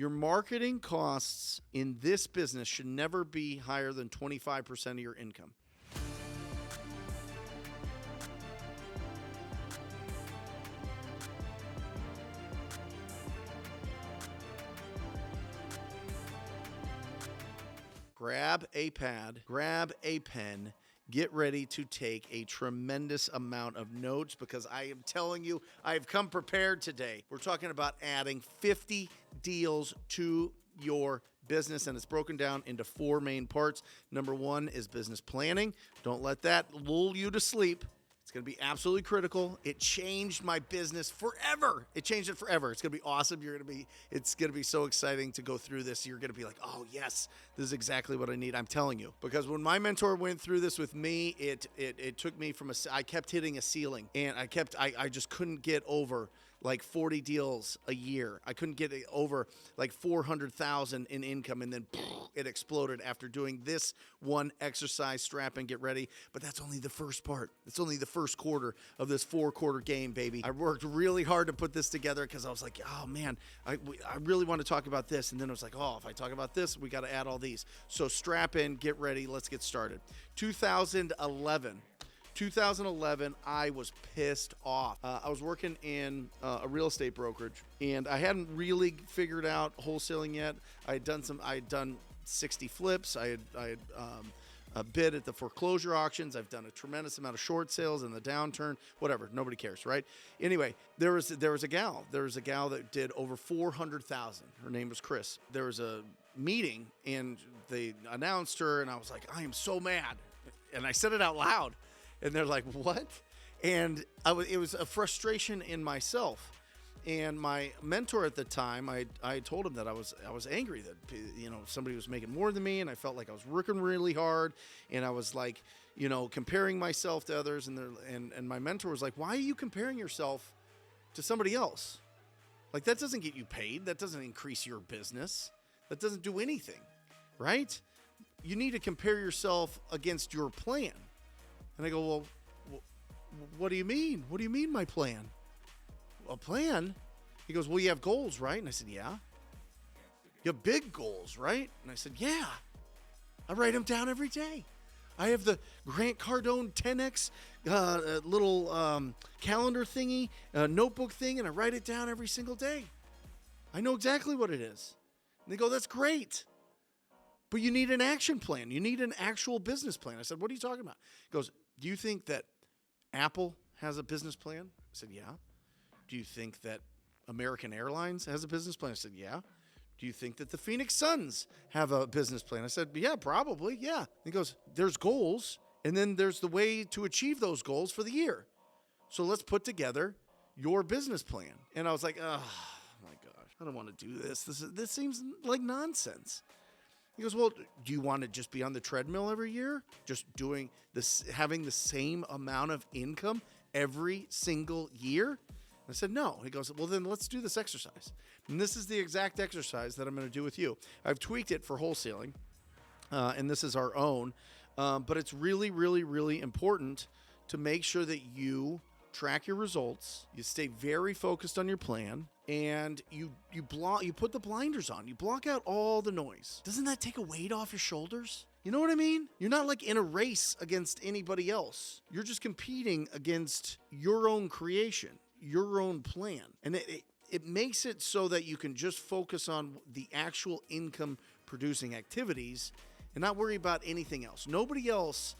Your marketing costs in this business should never be higher than 25% of your income. Grab a pad, grab a pen, get ready to take a tremendous amount of notes because I am telling you, I've come prepared today. We're talking about adding 50 deals to your business, and it's broken down into 4 main parts. Number 1 is business planning. Don't let that lull you to sleep. It's going to be absolutely critical. It changed my business forever. It changed it forever. It's going to be awesome. It's going to be so exciting to go through this. You're going to be like, oh yes, this is exactly what I need. I'm telling you, because when my mentor went through this with me, it took me from I kept hitting a ceiling, and I just couldn't get over like 40 deals a year. I couldn't get it over like 400,000 in income, and then it exploded after doing this one exercise. Strap and get ready. But that's only the first part. It's only the first quarter of this 4-quarter game, baby. I worked really hard to put this together because I was like, oh man, I really want to talk about this. And then I was like, oh, if I talk about this, we got to add all these. So strap in, get ready. Let's get started. 2011, I was pissed off. I was working in a real estate brokerage, and I hadn't really figured out wholesaling yet. I had done 60 flips. I had a bid at the foreclosure auctions. I've done a tremendous amount of short sales in the downturn. Whatever, nobody cares, right? Anyway, there was a gal that did over 400,000. Her name was Chris. There was a meeting, and they announced her, and I was like, I am so mad, and I said it out loud. And they're like, what? And it was a frustration in myself. And my mentor at the time, I told him that I was angry that, somebody was making more than me, and I felt like I was working really hard, and I was like, comparing myself to others. And my mentor was like, why are you comparing yourself to somebody else? Like, that doesn't get you paid. That doesn't increase your business. That doesn't do anything, right? You need to compare yourself against your plan. And I go, well, what do you mean? What do you mean my plan? A plan? He goes, well, you have goals, right? And I said, yeah. You have big goals, right? And I said, yeah. I write them down every day. I have the Grant Cardone 10X little calendar thingy, notebook thing, and I write it down every single day. I know exactly what it is. And they go, that's great. But you need an action plan. You need an actual business plan. I said, what are you talking about? He goes, do you think that Apple has a business plan? I said, yeah. Do you think that American Airlines has a business plan? I said, yeah. Do you think that the Phoenix Suns have a business plan? I said, yeah, probably, yeah. He goes, there's goals, and then there's the way to achieve those goals for the year. So let's put together your business plan. And I was like, oh my gosh, I don't want to do this. This seems like nonsense. He goes, well, do you want to just be on the treadmill every year? Just doing this, having the same amount of income every single year? I said, no. He goes, well, then let's do this exercise. And this is the exact exercise that I'm going to do with you. I've tweaked it for wholesaling, and this is our own. But it's really, really, really important to make sure that you track your results, you stay very focused on your plan, and you put the blinders on. You block out all the noise. Doesn't that take a weight off your shoulders? You know what I mean? You're not like in a race against anybody else. You're just competing against your own creation, your own plan. And it makes it so that you can just focus on the actual income producing activities and not worry about anything else. Nobody else,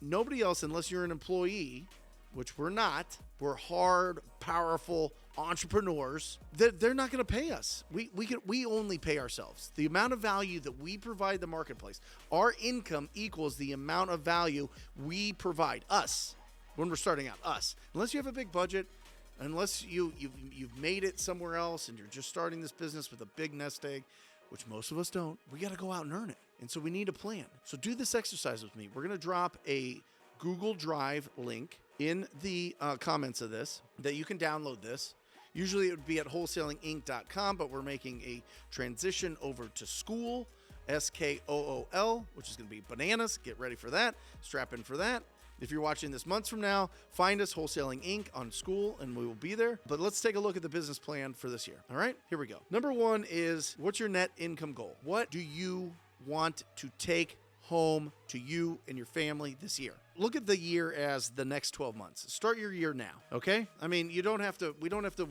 unless you're an employee, which we're not. We're hard, powerful entrepreneurs. They're not going to pay us. We only pay ourselves. The amount of value that we provide the marketplace, our income equals the amount of value we provide us when we're starting out. Us, unless you have a big budget, unless you've made it somewhere else and you're just starting this business with a big nest egg, which most of us don't. We got to go out and earn it, and so we need a plan. So do this exercise with me. We're going to drop a Google Drive link in the comments of this that you can download this. Usually it would be at wholesalinginc.com, but we're making a transition over to School, SKOOL, which is going to be bananas. Get ready for that. Strap in for that. If you're watching this months from now, find us, Wholesaling Inc. on school, and we will be there. But let's take a look at the business plan for this year. All right, here we go. Number one is, what's your net income goal? What do you want to take home to you and your family this year? Look at the year as the next 12 months. Start your year now, okay? I mean, we don't have to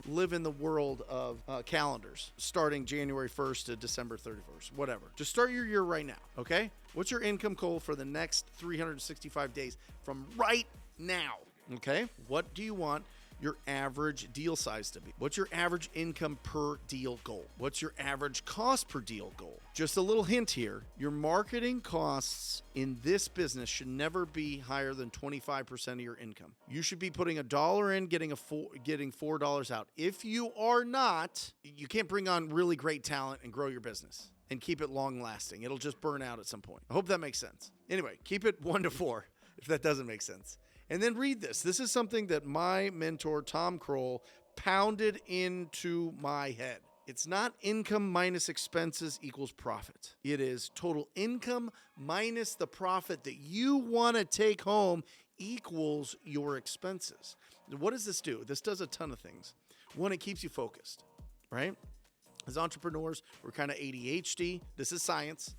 live in the world of calendars starting January 1st to December 31st, whatever. Just start your year right now, okay? What's your income goal for the next 365 days from right now, okay? What do you want your average deal size to be? What's your average income per deal goal? What's your average cost per deal goal? Just a little hint here. Your marketing costs in this business should never be higher than 25% of your income. You should be putting $1 in, getting $4 out. If you are not, you can't bring on really great talent and grow your business and keep it long lasting. It'll just burn out at some point. I hope that makes sense. Anyway, keep it 1 to 4 if that doesn't make sense. And then read this. This is something that my mentor, Tom Kroll, pounded into my head. It's not income minus expenses equals profit. It is total income minus the profit that you want to take home equals your expenses. What does this do? This does a ton of things. One, it keeps you focused, right? As entrepreneurs, we're kind of ADHD. This is science.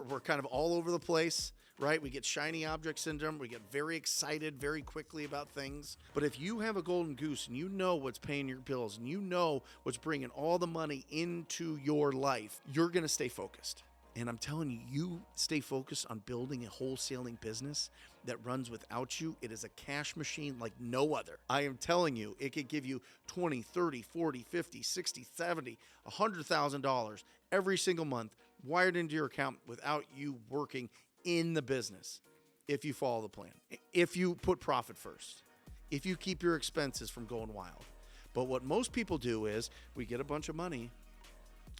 We're kind of all over the place, right? We get shiny object syndrome. We get very excited very quickly about things. But if you have a golden goose and you know what's paying your bills and you know what's bringing all the money into your life, you're going to stay focused. And I'm telling you, you stay focused on building a wholesaling business that runs without you. It is a cash machine like no other. I am telling you, it could give you 20, 30, 40, 50, 60, 70, $100,000 every single month wired into your account without you working in the business. If you follow the plan, if you put profit first, if you keep your expenses from going wild. But what most people do is we get a bunch of money,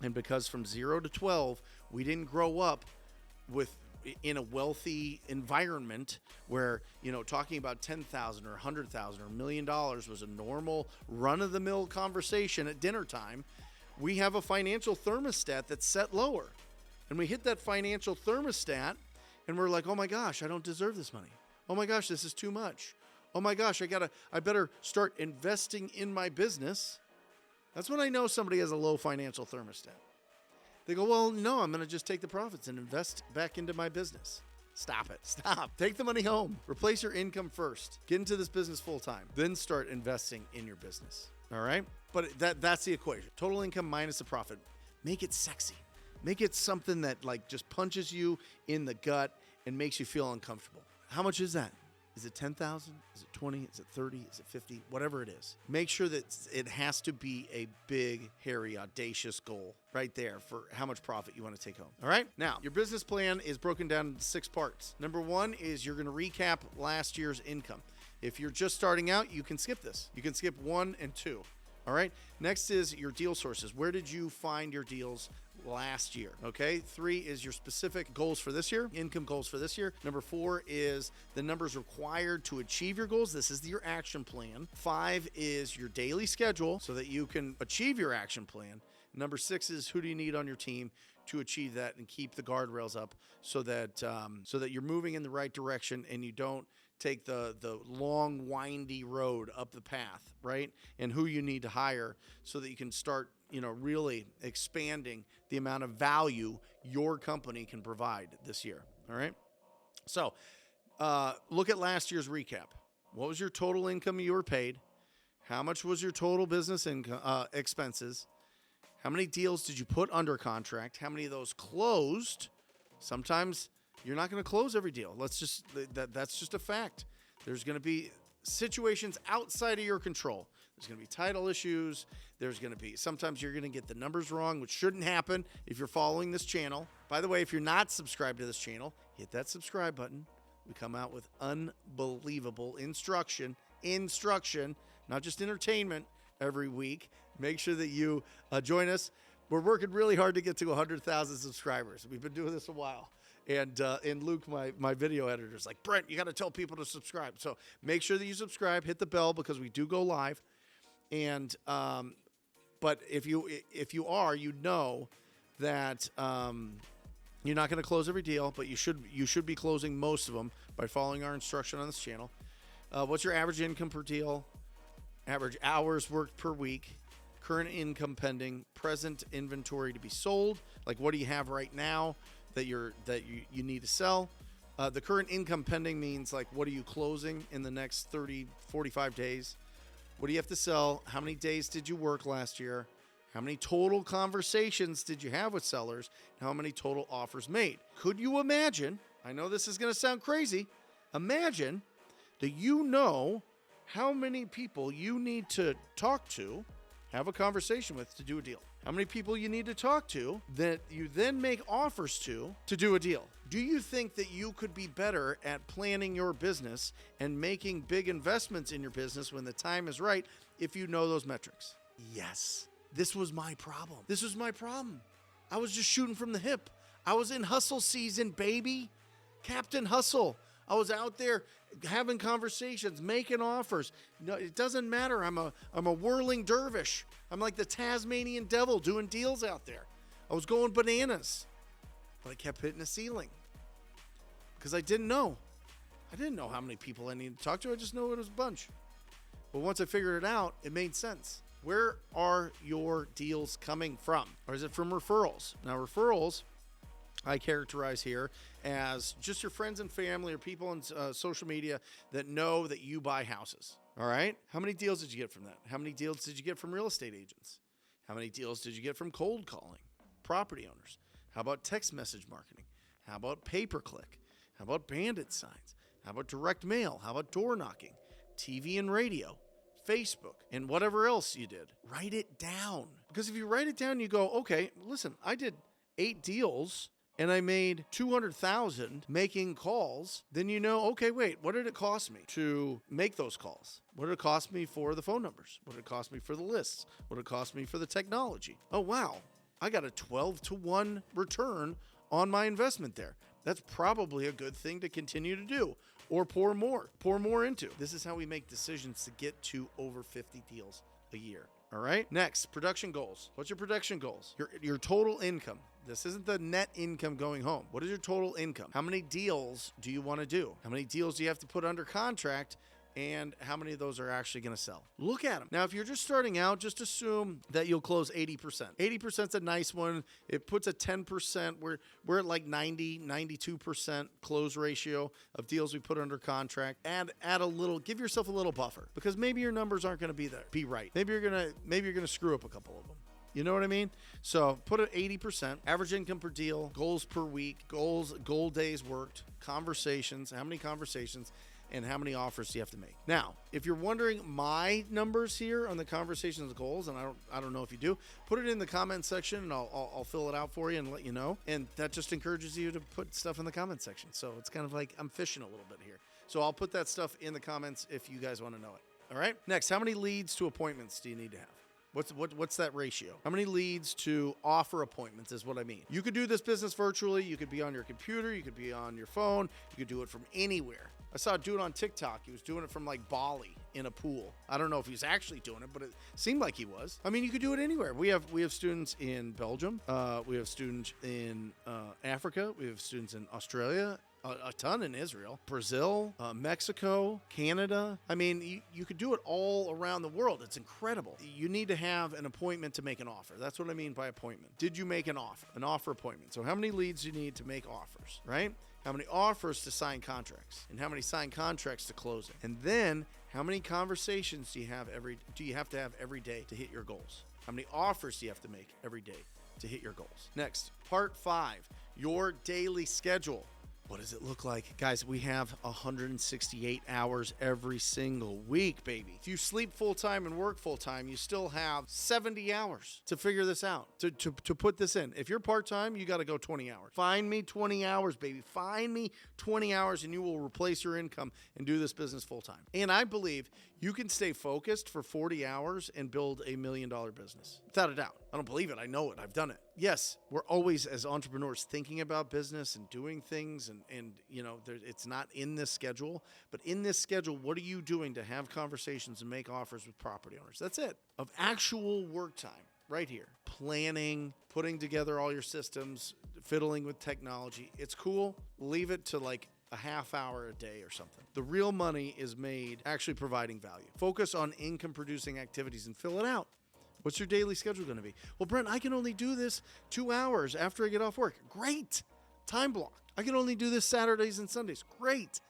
and because from 0 to 12, we didn't grow up in a wealthy environment where, talking about $10,000 or $100,000 or $1 million was a normal run-of-the-mill conversation at dinner time. We have a financial thermostat that's set lower. And we hit that financial thermostat, and we're like, oh my gosh, I don't deserve this money. Oh my gosh, this is too much. Oh my gosh, I better start investing in my business. That's when I know somebody has a low financial thermostat. They go, well, no, I'm going to just take the profits and invest back into my business. Stop it. Stop. Take the money home. Replace your income first. Get into this business full time. Then start investing in your business. All right? But that's the equation. Total income minus the profit. Make it sexy. Make it something that just punches you in the gut and makes you feel uncomfortable. How much is that? Is it 10,000? Is it 20? Is it 30? Is it 50? Whatever it is. Make sure that it has to be a big, hairy, audacious goal right there for how much profit you want to take home. All right? Now, your business plan is broken down into 6 parts. Number 1 is you're going to recap last year's income. If you're just starting out, you can skip this. You can skip 1 and 2. All right? Next is your deal sources. Where did you find your deals last year? Okay. 3 is your specific goals for this year, income goals for this year. Number 4 is the numbers required to achieve your goals. This is your action plan. 5 is your daily schedule so that you can achieve your action plan. Number 6 is who do you need on your team to achieve that and keep the guardrails up so that you're moving in the right direction and you don't take the long, windy road up the path, right? And who you need to hire so that you can start, really expanding the amount of value your company can provide this year, all right? So look at last year's recap. What was your total income you were paid? How much was your total business income, expenses? How many deals did you put under contract? How many of those closed? Sometimes you're not going to close every deal. That's just a fact. There's going to be situations outside of your control. There's going to be title issues. Sometimes you're going to get the numbers wrong, which shouldn't happen if you're following this channel. By the way, if you're not subscribed to this channel, hit that subscribe button. We come out with unbelievable instruction, not just entertainment every week. Make sure that you join us. We're working really hard to get to 100,000 subscribers. We've been doing this a while. And Luke, my video editor, is like, Brent, you got to tell people to subscribe. So make sure that you subscribe, hit the bell because we do go live. And but if you are, you know that you're not going to close every deal, but you should be closing most of them by following our instruction on this channel. What's your average income per deal? Average hours worked per week, current income pending, present inventory to be sold. Like, what do you have right now that you need to sell? The current income pending means, like, what are you closing in the next 30, 45 days? What do you have to sell? How many days did you work last year? How many total conversations did you have with sellers? How many total offers made? Could you imagine, I know this is going to sound crazy, imagine that you know how many people you need to talk to, have a conversation with, to do a deal. How many people you need to talk to that you then make offers to do a deal. Do you think that you could be better at planning your business and making big investments in your business when the time is right if you know those metrics? Yes. This was my problem. I was just shooting from the hip. I was in hustle season, baby. Captain Hustle. I was out there having conversations, making offers. No, it doesn't matter. I'm a whirling dervish. I'm like the Tasmanian devil doing deals out there. I was going bananas, but I kept hitting the ceiling because I didn't know. I didn't know how many people I needed to talk to. I just knew it was a bunch. But once I figured it out, it made sense. Where are your deals coming from? Or is it from referrals? Now, referrals, I characterize here as just your friends and family or people on social media that know that you buy houses. All right? How many deals did you get from that? How many deals did you get from real estate agents? How many deals did you get from cold calling, property owners? How about text message marketing? How about pay-per-click? How about bandit signs? How about direct mail? How about door knocking? TV and radio? Facebook, and whatever else you did. Write it down. Because if you write it down, you go, okay, listen, I did 8 deals and I made $200,000 making calls. Then you know, okay, wait, what did it cost me to make those calls? What did it cost me for the phone numbers? What did it cost me for the lists? What did it cost me for the technology? Oh, wow, I got a 12-to-1 return on my investment there. That's probably a good thing to continue to do. Or pour more into. This is how we make decisions to get to over 50 deals a year. All right. Next, production goals. What's your production goals? Your total income. This isn't the net income going home. What is your total income? How many deals do you want to do? How many deals do you have to put under contract? And how many of those are actually going to sell? Look at them. Now, if you're just starting out, just assume that you'll close 80%. 80% is a nice one. It puts a 10%. We're at like 90, 92% close ratio of deals we put under contract. Add a little, give yourself a little buffer because maybe your numbers aren't going to be right. Maybe you're going to screw up a couple of them. You know what I mean? So put it 80%, average income per deal, goals per week, goal days worked, conversations, how many conversations, and how many offers do you have to make? Now, if you're wondering my numbers here on the conversations goals, and I don't know if you do, put it in the comment section and I'll fill it out for you and let you know. And that just encourages you to put stuff in the comment section. So it's kind of like I'm fishing a little bit here. So I'll put that stuff in the comments if you guys want to know it. All right. Next, how many leads to appointments do you need to have? What's that ratio? How many leads to offer appointments is what I mean. You could do this business virtually. You could be on your computer. You could be on your phone. You could do it from anywhere. I saw a dude on TikTok. He was doing it from like Bali in a pool. I don't know if he's actually doing it, but it seemed like he was. I mean, you could do it anywhere. We have students in Belgium. We have students in Africa. We have students in Australia. A ton in Israel, Brazil, Mexico, Canada. I mean, you could do it all around the world. It's incredible. You need to have an appointment to make an offer. That's what I mean by appointment. Did you make an offer? An offer appointment. So how many leads do you need to make offers, right? How many offers to sign contracts? And how many signed contracts to close it? And then how many conversations do you have to have every day to hit your goals? How many offers do you have to make every day to hit your goals? Next, part 5, your daily schedule. What does it look like? Guys, we have 168 hours every single week, baby. If you sleep full-time and work full-time, you still have 70 hours to figure this out, to put this in. If you're part-time, you got to go 20 hours. Find me 20 hours, baby. Find me 20 hours and you will replace your income and do this business full-time. And I believe you can stay focused for 40 hours and build $1 million business. Without a doubt. I don't believe it. I know it. I've done it. Yes, we're always, as entrepreneurs, thinking about business and doing things. And you know, it's not in this schedule. But in this schedule, what are you doing to have conversations and make offers with property owners? That's it. Of actual work time. Right here. Planning, putting together all your systems, fiddling with technology. It's cool. Leave it to like a half hour a day or something. The real money is made actually providing value. Focus on income producing activities and fill it out. What's your daily schedule going to be? Well, Brent, I can only do this 2 hours after I get off work. Great. Time block. I can only do this Saturdays and Sundays. Great.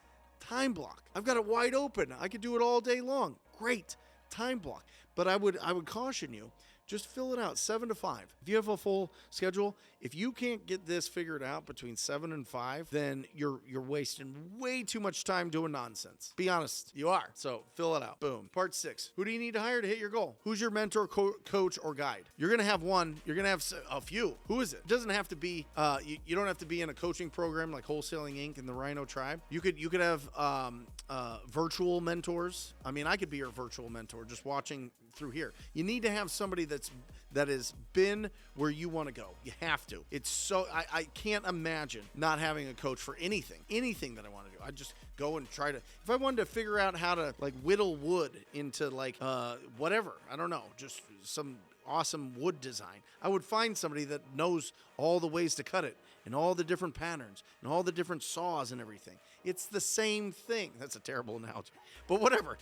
Time block. I've got it wide open. I could do it all day long. Great. Time block. But I would caution you, just fill it out 7 to 5. If you have a full schedule, if you can't get this figured out between 7 and 5, then you're wasting way too much time doing nonsense. Be honest, you are. So fill it out. Boom. Part 6. Who do you need to hire to hit your goal? Who's your mentor, coach, or guide? You're going to have one. You're going to have a few. Who is it? It doesn't have to be, you don't have to be in a coaching program like Wholesaling Inc. and the Rhino Tribe. You could have virtual mentors. I mean, I could be your virtual mentor just watching through here. You need to have somebody that has been where you want to go. You have to. It's so, I can't imagine not having a coach for anything that I want to do. I just go and try to, if I wanted to figure out how to like whittle wood into like whatever, I don't know, just some awesome wood design, I would find somebody that knows all the ways to cut it and all the different patterns and all the different saws and everything. It's the same thing. That's a terrible analogy, but whatever.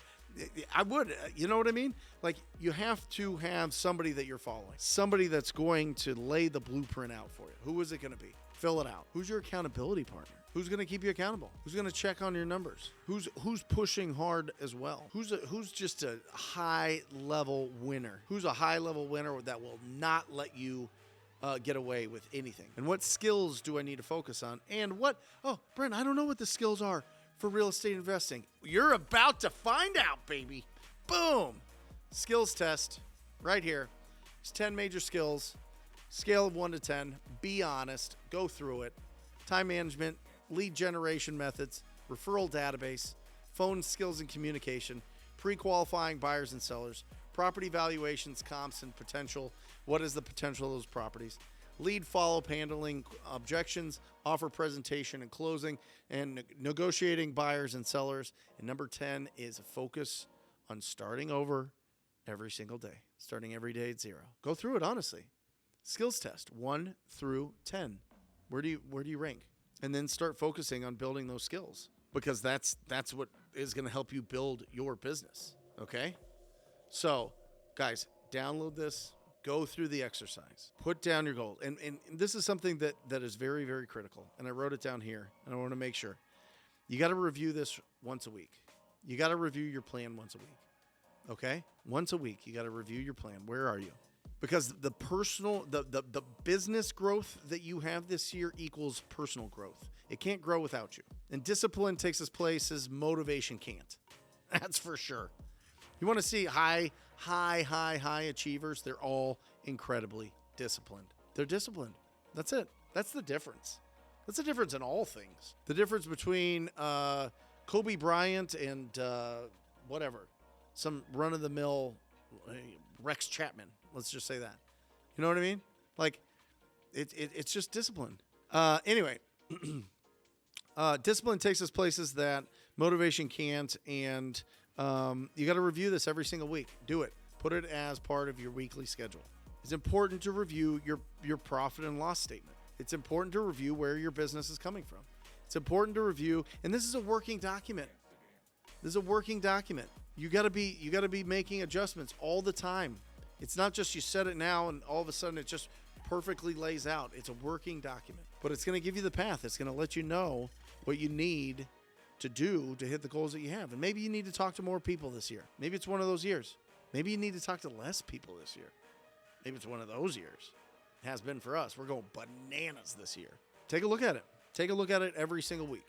I would, you know what I mean? Like, you have to have somebody that you're following, somebody that's going to lay the blueprint out for you. Who is it going to be? Fill it out. Who's your accountability partner? Who's going to keep you accountable? Who's going to check on your numbers? Who's pushing hard as well? Who's just a high level winner? Who's a high level winner that will not let you get away with anything? And what skills do I need to focus on? And oh, Brent, I don't know what the skills are for real estate investing. You're about to find out, baby. Boom. Skills test right here. It's 10 major skills. Scale of 1 to 10. Be honest. Go through it. Time management, lead generation methods, referral database, phone skills and communication, pre-qualifying buyers and sellers, property valuations, comps, and potential. What is the potential of those properties? Lead follow-up, handling objections, offer presentation and closing, and negotiating buyers and sellers. And number 10 is a focus on starting over every single day, starting every day at 0. Go through it honestly. Skills test 1 through 10. Where do you rank? And then start focusing on building those skills, because that's what is going to help you build your business. Okay? So, guys, download this. Go through the exercise. Put down your goal. And this is something that is very, very critical. And I wrote it down here, and I want to make sure. You got to review this once a week. You got to review your plan once a week. Okay? Once a week, you got to review your plan. Where are you? Because the business growth that you have this year equals personal growth. It can't grow without you. And discipline takes its place as motivation can't. That's for sure. You want to see high achievers? They're all incredibly disciplined. They're disciplined. That's it. That's the difference. That's the difference in all things. The difference between Kobe Bryant and whatever, some run-of-the-mill Rex Chapman. Let's just say that. You know what I mean? Like, it's just discipline. Anyway, discipline takes us places that motivation can't, and you got to review this every single week. Do it. Put it as part of your weekly schedule. It's important to review your profit and loss statement. It's important to review where your business is coming from. It's important to review, and this is a working document. This is a working document. You got to be making adjustments all the time. It's not just you set it now and all of a sudden it just perfectly lays out. It's a working document, but it's going to give you the path. It's going to let you know what you need to do to hit the goals that you have. And maybe you need to talk to more people this year. Maybe it's one of those years. Maybe you need to talk to less people this year. Maybe it's one of those years. It has been for us. We're going bananas this year. Take a look at it. Take a look at it every single week.